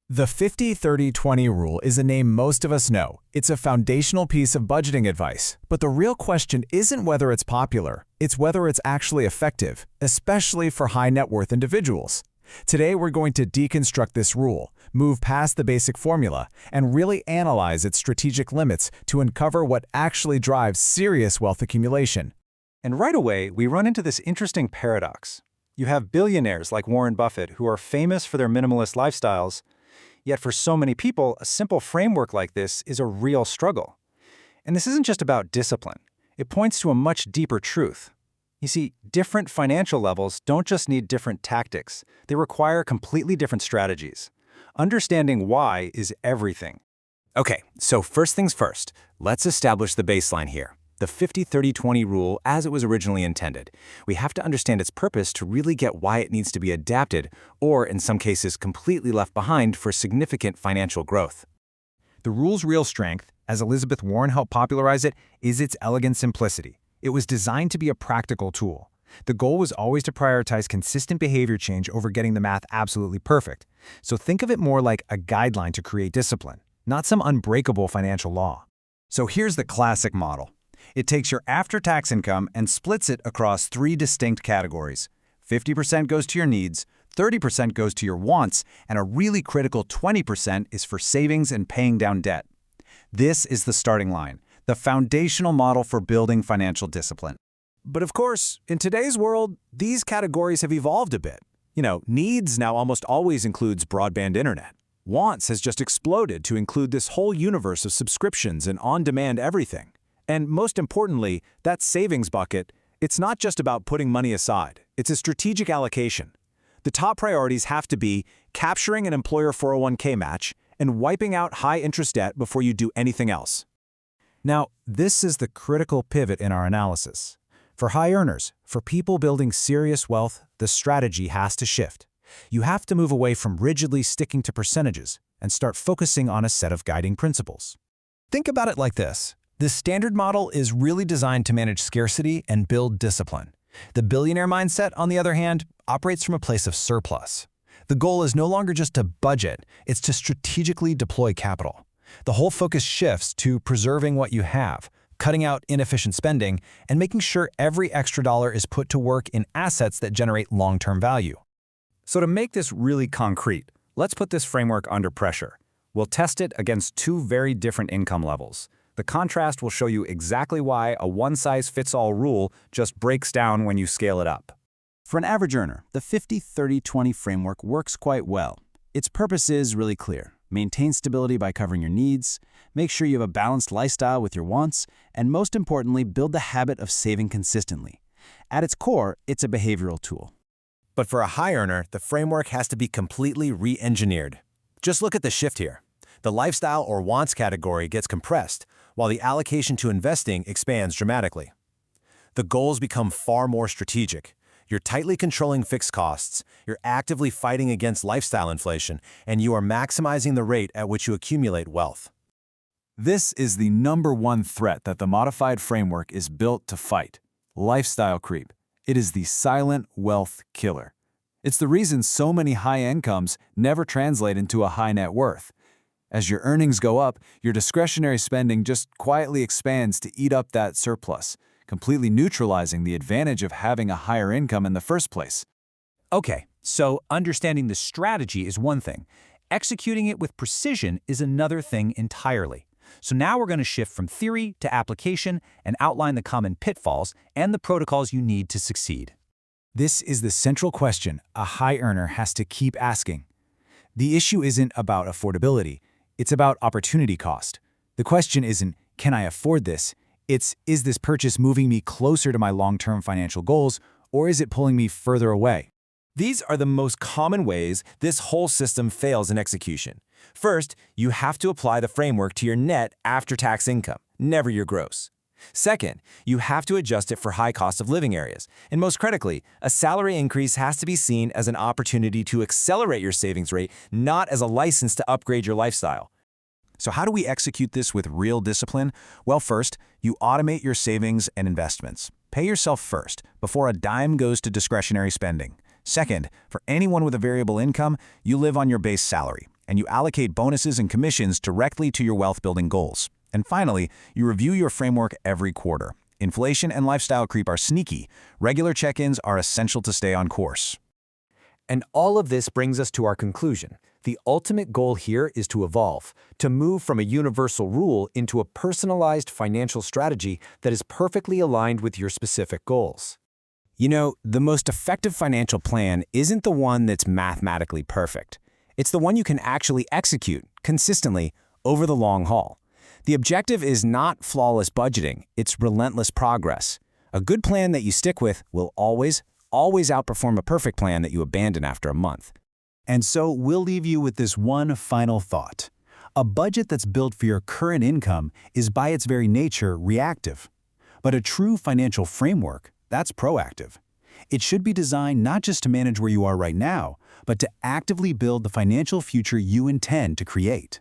The 50-30-20 rule is a name most of us know. It's a foundational piece of budgeting advice. But the real question isn't whether it's popular, it's whether it's actually effective, especially for high net worth individuals. Today, we're going to deconstruct this rule, move past the basic formula, and really analyze its strategic limits to uncover what actually drives serious wealth accumulation. And right away, we run into this interesting paradox. You have billionaires like Warren Buffett who are famous for their minimalist lifestyles. Yet for so many people, a simple framework like this is a real struggle. And this isn't just about discipline. It points to a much deeper truth. You see, different financial levels don't just need different tactics. They require completely different strategies. Understanding why is everything. Okay, so first things first, let's establish the baseline here. The 50-30-20 rule as it was originally intended. We have to understand its purpose to really get why it needs to be adapted, or in some cases completely left behind for significant financial growth. The rule's real strength, as Elizabeth Warren helped popularize it, is its elegant simplicity. It was designed to be a practical tool. The goal was always to prioritize consistent behavior change over getting the math absolutely perfect. So think of it more like a guideline to create discipline, not some unbreakable financial law. So here's the classic model. It takes your after-tax income and splits it across three distinct categories. 50% goes to your needs, 30% goes to your wants, and a really critical 20% is for savings and paying down debt. This is the starting line, the foundational model for building financial discipline. But of course, in today's world, these categories have evolved a bit. Needs now almost always includes broadband internet. Wants has just exploded to include this whole universe of subscriptions and on-demand everything. And most importantly, that savings bucket, it's not just about putting money aside. It's a strategic allocation. The top priorities have to be capturing an employer 401k match and wiping out high-interest debt before you do anything else. Now, this is the critical pivot in our analysis. For high earners, for people building serious wealth, the strategy has to shift. You have to move away from rigidly sticking to percentages and start focusing on a set of guiding principles. Think about it like this. The standard model is really designed to manage scarcity and build discipline. The billionaire mindset, on the other hand, operates from a place of surplus. The goal is no longer just to budget, it's to strategically deploy capital. The whole focus shifts to preserving what you have, cutting out inefficient spending, and making sure every extra dollar is put to work in assets that generate long-term value. So to make this really concrete, let's put this framework under pressure. We'll test it against two very different income levels. The contrast will show you exactly why a one-size-fits-all rule just breaks down when you scale it up. For an average earner, the 50-30-20 framework works quite well. Its purpose is really clear. Maintain stability by covering your needs, make sure you have a balanced lifestyle with your wants, and most importantly, build the habit of saving consistently. At its core, it's a behavioral tool. But for a high earner, the framework has to be completely re-engineered. Just look at the shift here. The lifestyle or wants category gets compressed, while the allocation to investing expands dramatically. The goals become far more strategic. You're tightly controlling fixed costs, you're actively fighting against lifestyle inflation, and you are maximizing the rate at which you accumulate wealth. This is the #1 threat that the modified framework is built to fight: lifestyle creep. It is the silent wealth killer. It's the reason so many high incomes never translate into a high net worth. As your earnings go up, your discretionary spending just quietly expands to eat up that surplus, completely neutralizing the advantage of having a higher income in the first place. Okay, so understanding the strategy is one thing. Executing it with precision is another thing entirely. So now we're going to shift from theory to application and outline the common pitfalls and the protocols you need to succeed. This is the central question a high earner has to keep asking. The issue isn't about affordability. It's about opportunity cost. The question isn't, can I afford this? It's, is this purchase moving me closer to my long-term financial goals, or is it pulling me further away? These are the most common ways this whole system fails in execution. First, you have to apply the framework to your net after-tax income, never your gross. Second, you have to adjust it for high cost of living areas. And most critically, a salary increase has to be seen as an opportunity to accelerate your savings rate, not as a license to upgrade your lifestyle. So how do we execute this with real discipline? Well, first, you automate your savings and investments. Pay yourself first, before a dime goes to discretionary spending. Second, for anyone with a variable income, you live on your base salary. and you allocate bonuses and commissions directly to your wealth-building goals. And finally, you review your framework every quarter. Inflation and lifestyle creep are sneaky. Regular check-ins are essential to stay on course. And all of this brings us to our conclusion. The ultimate goal here is to evolve, to move from a universal rule into a personalized financial strategy that is perfectly aligned with your specific goals. You know, the most effective financial plan isn't the one that's mathematically perfect. It's the one you can actually execute consistently over the long haul. The objective is not flawless budgeting, it's relentless progress. A good plan that you stick with will always outperform a perfect plan that you abandon after a month. And so we'll leave you with this one final thought. A budget that's built for your current income is by its very nature reactive. But a true financial framework, that's proactive. It should be designed not just to manage where you are right now, but to actively build the financial future you intend to create.